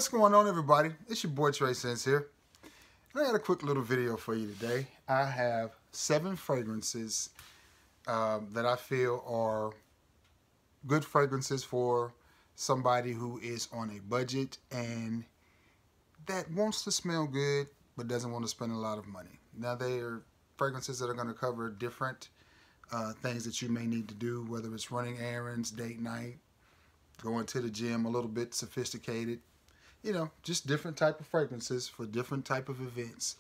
What's going on, everybody? It's your boy Trey Sense here. And I got a quick little video for you today. I have 7 fragrances that I feel are good fragrances for somebody who is on a budget and that wants to smell good but doesn't want to spend a lot of money. Now, they are fragrances that are going to cover different things that you may need to do, whether it's running errands, date night, going to the gym, a little bit sophisticated. You know, just different type of fragrances for different type of events.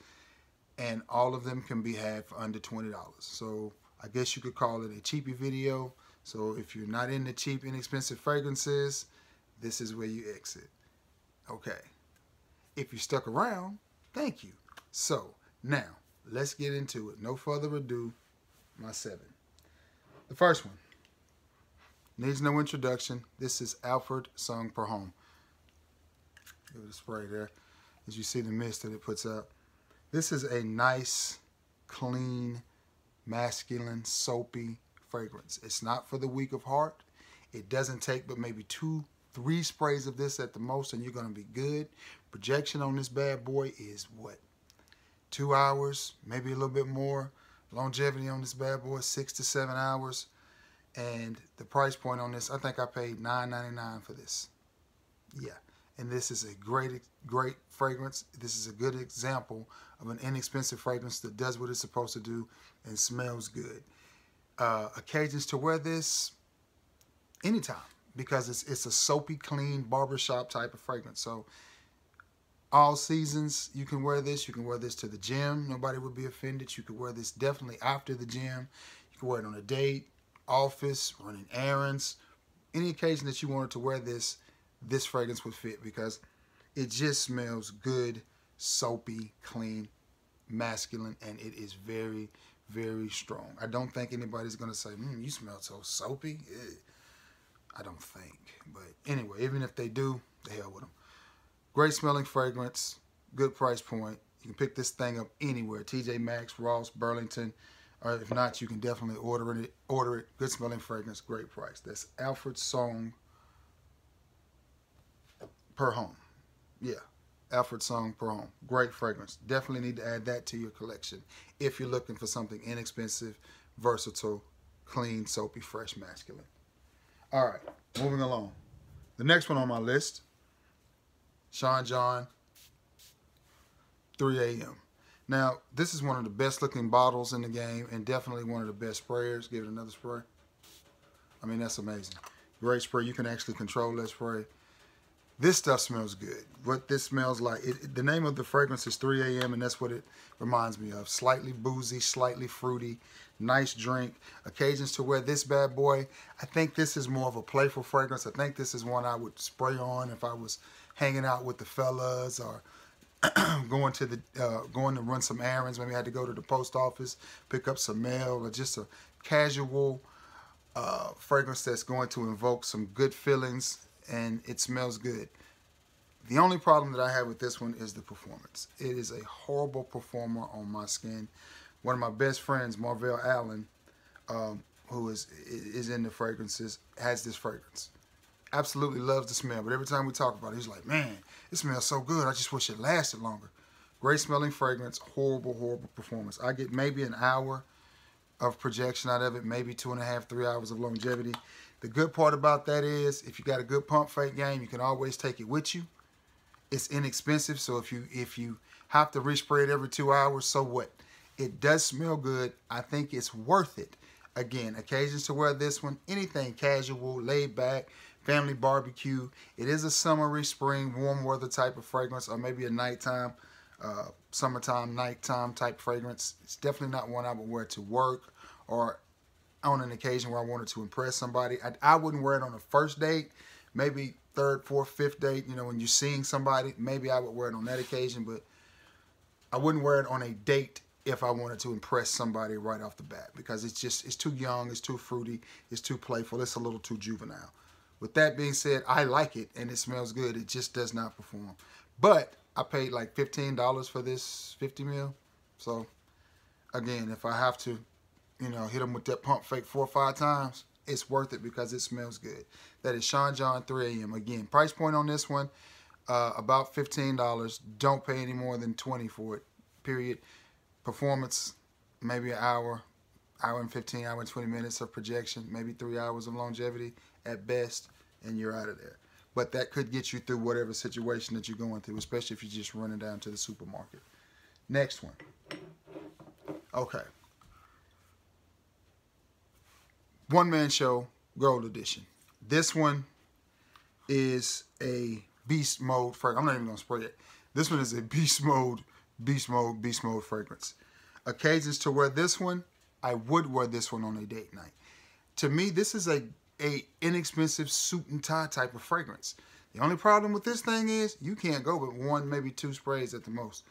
And all of them can be had for under $20. So I guess you could call it a cheapy video. So if you're not into cheap, inexpensive fragrances, this is where you exit. Okay. If you stuck around, thank you. So now let's get into it. No further ado, my 7. The first one needs no introduction. This is Alfred Sung per Homme. Give it a spray there. As you see the mist that it puts out. This is a nice, clean, masculine, soapy fragrance. It's not for the weak of heart. It doesn't take but maybe 2-3 sprays of this at the most and you're going to be good. Projection on this bad boy is what? 2 hours, maybe a little bit more. Longevity on this bad boy, 6 to 7 hours. And the price point on this, I think I paid $9.99 for this. Yeah. And this is a great fragrance. This is a good example of an inexpensive fragrance that does what it's supposed to do and smells good. Occasions to wear this anytime because it's a soapy, clean barbershop type of fragrance. So all seasons you can wear this. You can wear this to the gym. Nobody would be offended. You could wear this definitely after the gym. You can wear it on a date, office, running errands. Any occasion that you wanted to wear this, this fragrance would fit because it just smells good, soapy, clean, masculine, and it is very, very strong. I don't think anybody's going to say, you smell so soapy. I don't think. But anyway, even if they do, the hell with them. Great smelling fragrance, good price point. You can pick this thing up anywhere. TJ Maxx, Ross, Burlington. Or if not, you can definitely order it. Good smelling fragrance, great price. That's Alfred Sung per Homme. Yeah, Alfred Sung per Homme. Great fragrance. Definitely need to add that to your collection if you're looking for something inexpensive, versatile, clean, soapy, fresh, masculine. All right, moving along. The next one on my list, Sean John 3 a.m. Now, this is one of the best looking bottles in the game and definitely one of the best sprayers. Give it another spray. I mean, that's amazing. Great spray. You can actually control that spray. This stuff smells good. What this smells like, the name of the fragrance is 3 a.m. and that's what it reminds me of. Slightly boozy, slightly fruity, nice drink. Occasions to wear this bad boy. I think this is more of a playful fragrance. I think this is one I would spray on if I was hanging out with the fellas or going to run some errands. Maybe I had to go to the post office, pick up some mail, or just a casual fragrance that's going to invoke some good feelings. And it smells good. The only problem that I have with this one is the performance. It is a horrible performer on my skin. One of my best friends, Marvell Allen, who is into fragrances, has this fragrance. Absolutely loves the smell, but every time we talk about it, he's like, man, it smells so good. I just wish it lasted longer. Great smelling fragrance, horrible, horrible performance. I get maybe an hour of projection out of it, maybe 2.5, 3 hours of longevity. The good part about that is if you got a good pump fake game, you can always take it with you. It's inexpensive, so if you have to respray it every 2 hours, so what? It does smell good. I think it's worth it. Again, occasions to wear this one, anything casual, laid back, family barbecue. It is a summery, spring, warm weather type of fragrance, or maybe a nighttime, summertime, nighttime type fragrance. It's definitely not one I would wear to work or on an occasion where I wanted to impress somebody. I wouldn't wear it on a first date, maybe 3rd, 4th, 5th date. You know, when you're seeing somebody, maybe I would wear it on that occasion, but I wouldn't wear it on a date if I wanted to impress somebody right off the bat because it's too young, it's too fruity, it's too playful, it's a little too juvenile. With that being said, I like it and it smells good. It just does not perform. But I paid like $15 for this 50 ml. So again, if I have to, you know, hit them with that pump fake 4 or 5 times, it's worth it because it smells good. That is Sean John 3 a.m. Again, price point on this one, about $15. Don't pay any more than $20 for it, period. Performance, maybe an hour, hour and 15, hour and 20 minutes of projection, maybe 3 hours of longevity at best, and you're out of there. But that could get you through whatever situation that you're going through, especially if you're just running down to the supermarket. Next one. Okay. One Man Show Gold Edition. This one is a beast mode fragrance. I'm not even going to spray it. This one is a beast mode fragrance. Occasions to wear this one, I would wear this one on a date night. To me, this is a inexpensive suit and tie type of fragrance. The only problem with this thing is you can't go with 1, maybe 2 sprays at the most.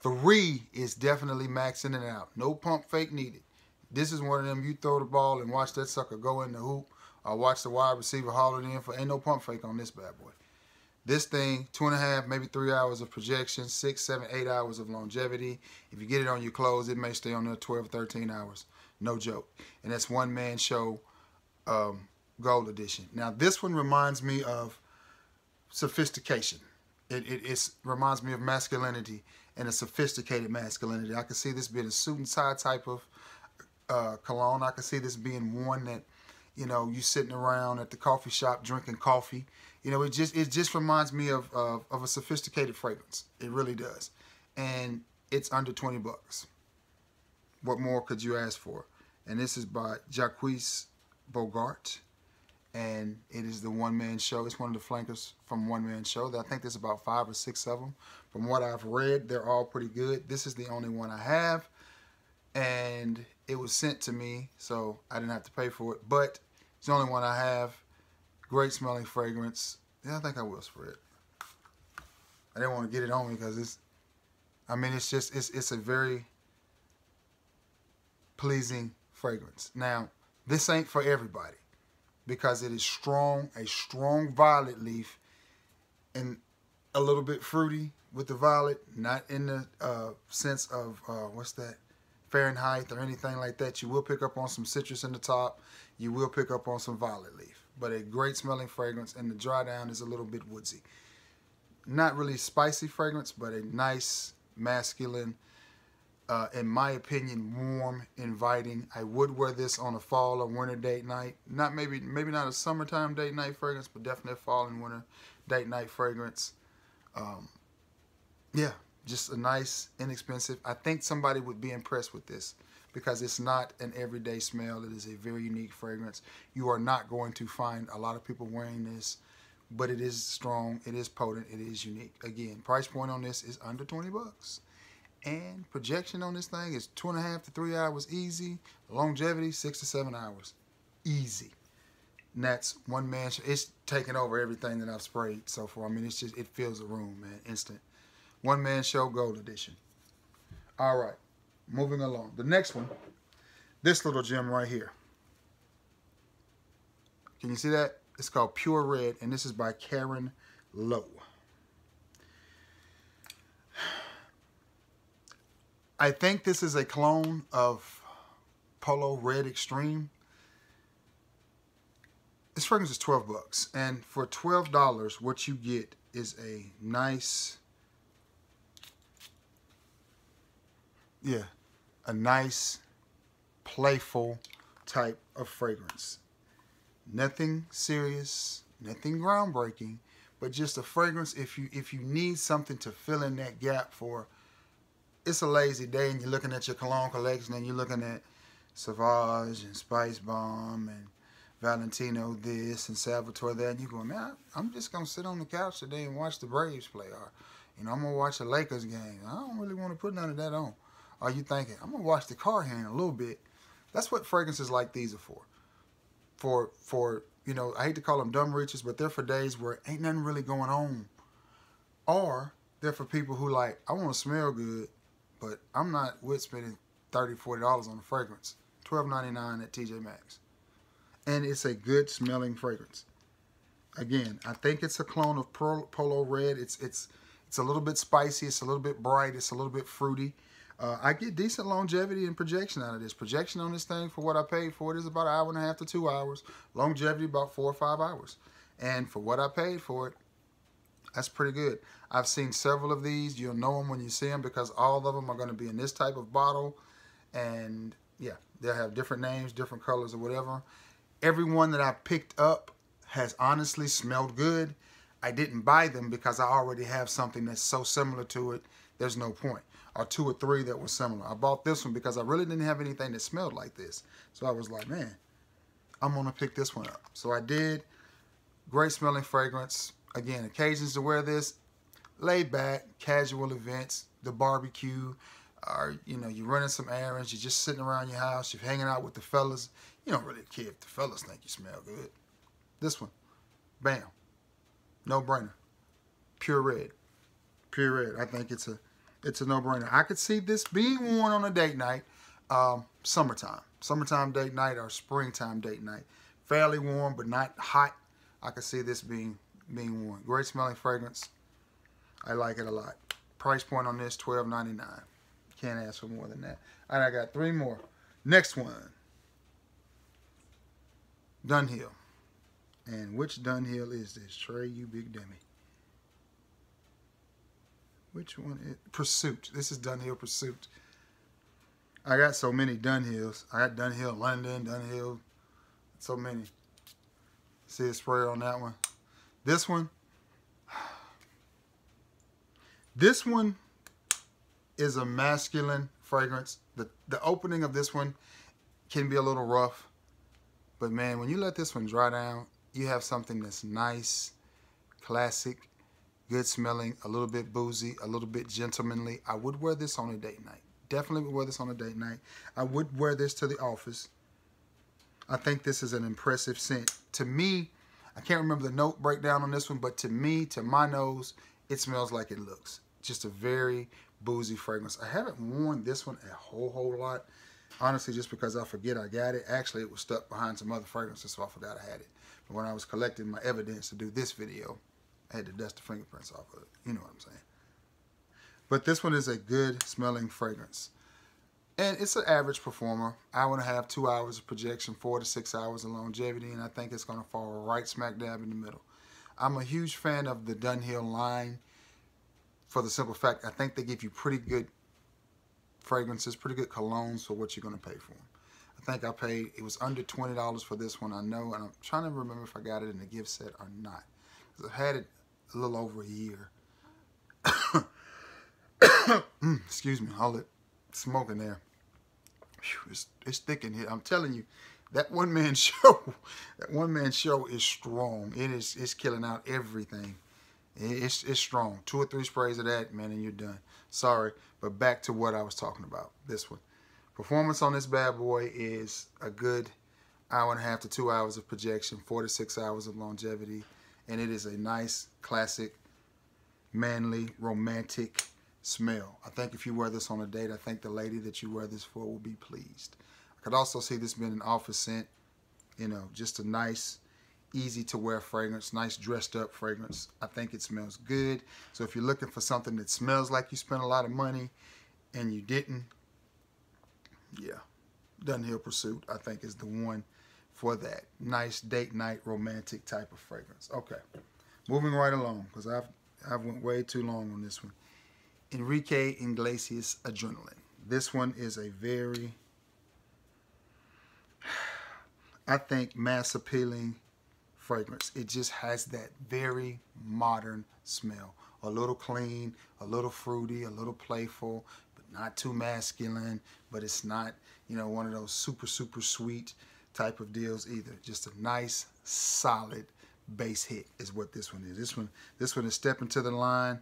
3 is definitely maxing it out. No pump fake needed. This is one of them, you throw the ball and watch that sucker go in the hoop, or watch the wide receiver haul it in for, ain't no pump fake on this bad boy. This thing, 2.5, maybe 3 hours of projection, 6, 7, 8 hours of longevity. If you get it on your clothes, it may stay on there 12, 13 hours. No joke. And that's One Man Show Gold Edition. Now, this one reminds me of sophistication. It reminds me of masculinity and a sophisticated masculinity. I can see this being a suit and tie type of cologne. I can see this being one that, you know, you sitting around at the coffee shop drinking coffee. You know, it just reminds me of a sophisticated fragrance. It really does. And it's under 20 bucks. What more could you ask for? And this is by Jacques Bogart. And it is the One Man Show. It's one of the flankers from One Man Show. I think there's about 5 or 6 of them. From what I've read, they're all pretty good. This is the only one I have. And it was sent to me, so I didn't have to pay for it. But it's the only one I have. Great smelling fragrance. Yeah, I think I will spray it. I didn't want to get it on me because it's, I mean, it's just, it's a very pleasing fragrance. Now, this ain't for everybody because it is strong, a strong violet leaf, and a little bit fruity with the violet, not in the sense of, what's that, Fahrenheit or anything like that. You will pick up on some citrus in the top. You will pick up on some violet leaf. But a great smelling fragrance, and the dry down is a little bit woodsy. Not really spicy fragrance, but a nice, masculine, in my opinion, warm, inviting. I would wear this on a fall or winter date night. Not maybe not a summertime date night fragrance, but definitely a fall and winter date night fragrance. Yeah, just a nice, inexpensive. I think somebody would be impressed with this because it's not an everyday smell. It is a very unique fragrance. You are not going to find a lot of people wearing this, but it is strong, it is potent, it is unique. Again, price point on this is under 20 bucks. And projection on this thing is 2.5 to 3 hours easy. Longevity, 6 to 7 hours. Easy. And that's One Man Show. It's taking over everything that I've sprayed so far. I mean, it's just, it fills the room, man. Instant. One Man Show Gold Edition. All right. Moving along. The next one, this little gem right here. Can you see that? It's called Pure Red, and this is by Karen Lowe. I think this is a clone of Polo Red Extreme. This fragrance is 12 bucks, and for $12, what you get is a nice, yeah, a nice, playful type of fragrance. Nothing serious, nothing groundbreaking, but just a fragrance if you need something to fill in that gap for, it's a lazy day and you're looking at your cologne collection and you're looking at Sauvage and Spice Bomb and Valentino this and Salvatore that, and you're going, man, I'm just going to sit on the couch today and watch the Braves play, or, you know, I'm going to watch a Lakers game. I don't really want to put none of that on. Are you thinking, I'm going to watch the car here in a little bit? That's what fragrances like these are for. For you know, I hate to call them dumb reaches, but they're for days where ain't nothing really going on. Or they're for people who like, I want to smell good, but I'm not with spending $30, $40 on a fragrance. $12.99 at TJ Maxx. And it's a good smelling fragrance. Again, I think it's a clone of Polo Red. It's a little bit spicy. It's a little bit bright. It's a little bit fruity. I get decent longevity and projection out of this. Projection on this thing for what I paid for it is about 1.5 hours to 2 hours. Longevity about 4 or 5 hours. And for what I paid for it, That's pretty good. I've seen several of these. You'll know them when you see them because all of them are going to be in this type of bottle. And yeah, they'll have different names, different colors or whatever. Every one that I picked up has honestly smelled good. I didn't buy them because I already have something that's so similar to it, there's no point. Or 2 or 3 that were similar. I bought this one because I really didn't have anything that smelled like this. So I was like, man, I'm going to pick this one up. So I did. Great smelling fragrance. Again, occasions to wear this. Laid back, casual events, the barbecue, or, you know, you're running some errands, you're just sitting around your house, you're hanging out with the fellas. You don't really care if the fellas think you smell good. This one, bam. No brainer. Pure red. Pure red. I think it's a no-brainer. I could see this being worn on a date night, summertime. Summertime date night or springtime date night. Fairly warm, but not hot. I could see this being worn. Great smelling fragrance. I like it a lot. Price point on this, $12.99. Can't ask for more than that. And I got 3 more. Next one. Dunhill. And which Dunhill is this? Trey, you big dummy. Which one is Pursuit? This is Dunhill Pursuit. I got so many Dunhills. I got Dunhill London, Dunhill, so many. See a sprayer on that one. This one is a masculine fragrance. The opening of this one can be a little rough, but man, when you let this one dry down, you have something that's nice, classic, good smelling, a little bit boozy, a little bit gentlemanly. I would wear this on a date night. Definitely would wear this on a date night. I would wear this to the office. I think this is an impressive scent. To me, I can't remember the note breakdown on this one, but to me, to my nose, it smells like it looks. Just a very boozy fragrance. I haven't worn this one a whole lot. Honestly, just because I forget I got it. Actually, it was stuck behind some other fragrances, so I forgot I had it. But when I was collecting my evidence to do this video, I had to dust the fingerprints off of it. You know what I'm saying. But this one is a good smelling fragrance. And it's an average performer. 1.5 to 2 hours of projection, 4 to 6 hours of longevity, and I think it's going to fall right smack dab in the middle. I'm a huge fan of the Dunhill line for the simple fact I think they give you pretty good fragrances, pretty good colognes for what you're going to pay for them. I think I paid, it was under $20 for this one, I know, and I'm trying to remember if I got it in a gift set or not. Because I've had it a little over a year. Excuse me, all that smoke in there. Whew, it's thick in here. I'm telling you, that one-man show is strong. It's killing out everything. It's strong. 2 or 3 sprays of that, man, and you're done. Sorry, but back to what I was talking about. This one. Performance on this bad boy is a good 1.5 to 2 hours of projection, 4 to 6 hours of longevity, and it is a nice, classic, manly, romantic smell. I think if you wear this on a date, I think the lady that you wear this for will be pleased. I could also see this being an office scent, you know, just a nice, easy to wear fragrance, nice dressed up fragrance. I think it smells good. So if you're looking for something that smells like you spent a lot of money and you didn't, yeah, Dunhill Pursuit I think is the one for that. Nice date night romantic type of fragrance. Okay, moving right along because I've went way too long on this one. Enrique IglesiasAdrenaline. This one is a very, I think, mass appealing fragrance. It just has that very modern smell. A little clean, a little fruity, a little playful, but not too masculine, but it's not, you know, one of those super sweet type of deals either. Just a nice, solid base hit is what this one is. This one is stepping to the line,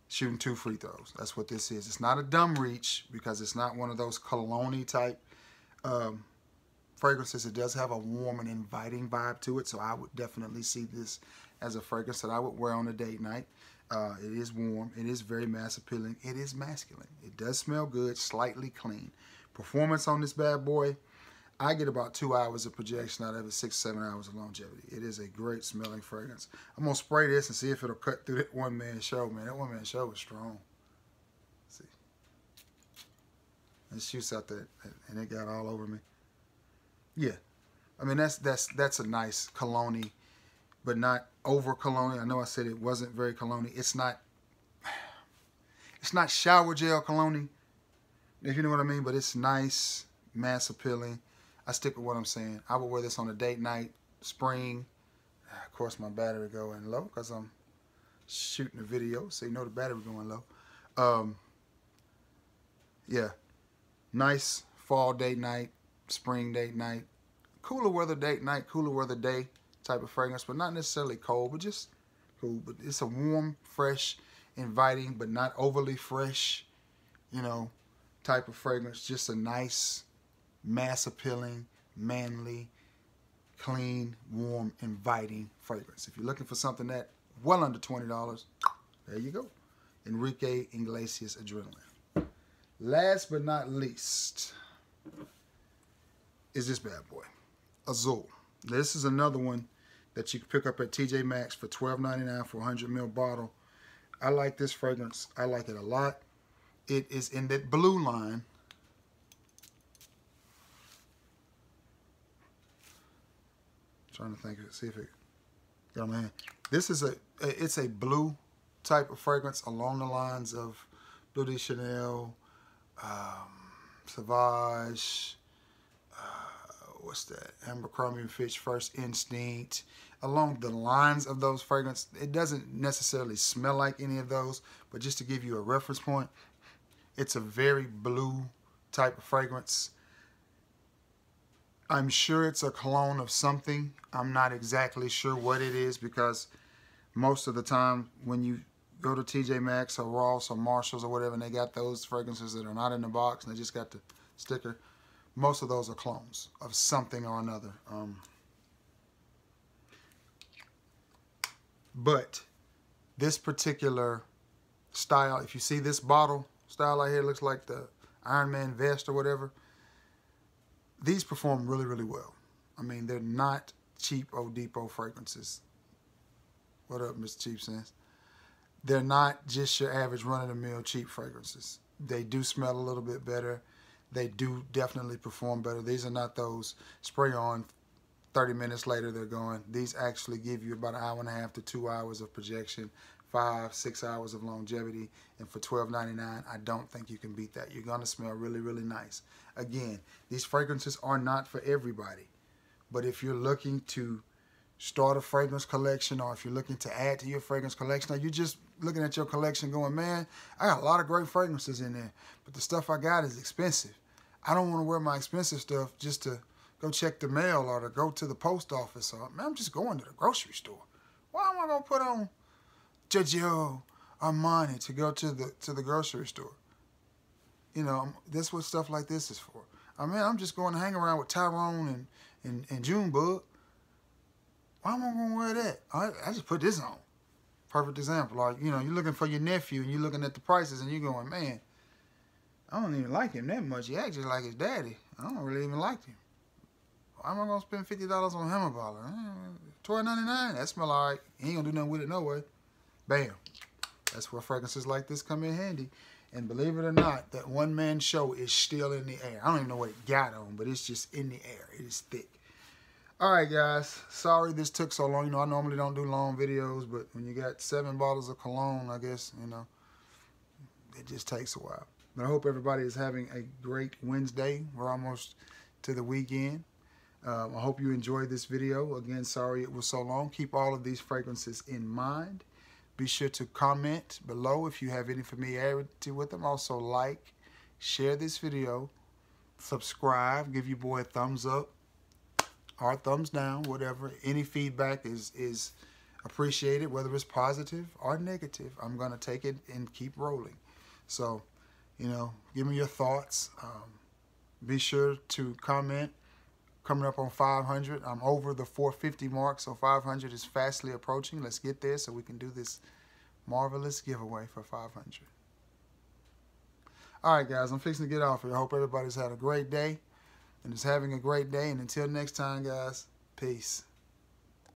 shooting 2 free throws. That's what this is. It's not a dumb reach because it's not one of those cologne type fragrances. It does have a warm and inviting vibe to it, so I would definitely see this as a fragrance that I would wear on a date night. It is warm. It is very mass appealing. It is masculine. It does smell good, slightly clean. Performance on this bad boy, I get about 2 hours of projection out of it, 6 to 7 hours of longevity. It is a great smelling fragrance. I'm going to spray this and see if it'll cut through that one-man show, man. That one-man show was strong. Let's see. It shoots out that, and it got all over me. Yeah. I mean, that's a nice cologne-y but not over cologne. I know I said it wasn't very cologne. It's not shower gel cologne, if you know what I mean, but it's nice, mass appealing. I stick with what I'm saying. I would wear this on a date night, spring. Of course, my battery going low because I'm shooting a video, so you know the battery going low. Yeah, nice fall date night, spring date night, cooler weather date night, cooler weather day type of fragrance, but not necessarily cold, but just cool. But it's a warm, fresh, inviting, but not overly fresh, you know, type of fragrance. Just a nice, mass appealing, manly, clean, warm, inviting fragrance. If you're looking for something that well under $20, there you go. Enrique IglesiasAdrenaline. Last but not least is this bad boy, Azul. This is another one that you can pick up at TJ Maxx for $12.99 for a 100 ml bottle. I like this fragrance. I like it a lot. It is in that blue line. Trying to think of it, see if it got my hand. This is it's a blue type of fragrance along the lines of Bleu de Chanel, Sauvage, what's that? Abercrombie & Fitch First Instinct. Along the lines of those fragrances. It doesn't necessarily smell like any of those, but just to give you a reference point, it's a very blue type of fragrance. I'm sure it's a cologne of something. I'm not exactly sure what it is, because most of the time when you go to TJ Maxx or Ross or Marshalls or whatever, and they got those fragrances that are not in the box and they just got the sticker, most of those are clones of something or another. But this particular style, if you see this bottle style right here, looks like the Iron Man vest or whatever. These perform really, really well. I mean, they're not cheap Old Depot fragrances. What up, Mr. Cheap Sense? They're not just your average run-of-the-mill cheap fragrances. They do smell a little bit better. They do definitely perform better. These are not those spray on, 30 minutes later they're gone. These actually give you about 1.5 hours to 2 hours of projection, 5-6 hours of longevity, and for $12.99, I don't think you can beat that. You're gonna smell really, really nice. Again, these fragrances are not for everybody, but if you're looking to start a fragrance collection, or if you're looking to add to your fragrance collection, or you're just looking at your collection going, man, I got a lot of great fragrances in there, but the stuff I got is expensive. I don't want to wear my expensive stuff just to go check the mail or to go to the post office, or man, I'm just going to the grocery store. Why am I gonna put on Giorgio Armani to go to the grocery store? You know, that's what stuff like this is for. I mean, I'm just going to hang around with Tyrone and Junebug. Why am I gonna wear that? I just put this on. Perfect example. Like, you know, you're looking for your nephew and you're looking at the prices and you're going, man, I don't even like him that much. He acts just like his daddy. I don't really even like him. Why am I gonna spend $50 on him about it? $12.99. That smell alright. He ain't gonna do nothing with it no way. Bam. That's where fragrances like this come in handy. And believe it or not, that one-man show is still in the air. I don't even know what it got on, but it's just in the air. It is thick. All right, guys. Sorry this took so long. You know, I normally don't do long videos, but when you got 7 bottles of cologne, I guess, you know, it just takes a while. But I hope everybody is having a great Wednesday. We're almost to the weekend. I hope you enjoyed this video. Again, sorry it was so long. Keep all of these fragrances in mind. Be sure to comment below if you have any familiarity with them. Also, like, share this video, subscribe, give your boy a thumbs up or a thumbs down, whatever. Any feedback is appreciated, whether it's positive or negative. I'm going to take it and keep rolling. So, you know, give me your thoughts. Be sure to comment. Coming up on 500. I'm over the 450 mark, so 500 is fastly approaching. Let's get there so we can do this marvelous giveaway for 500. All right, guys, I'm fixing to get off here. I hope everybody's had a great day and is having a great day. And until next time, guys, peace.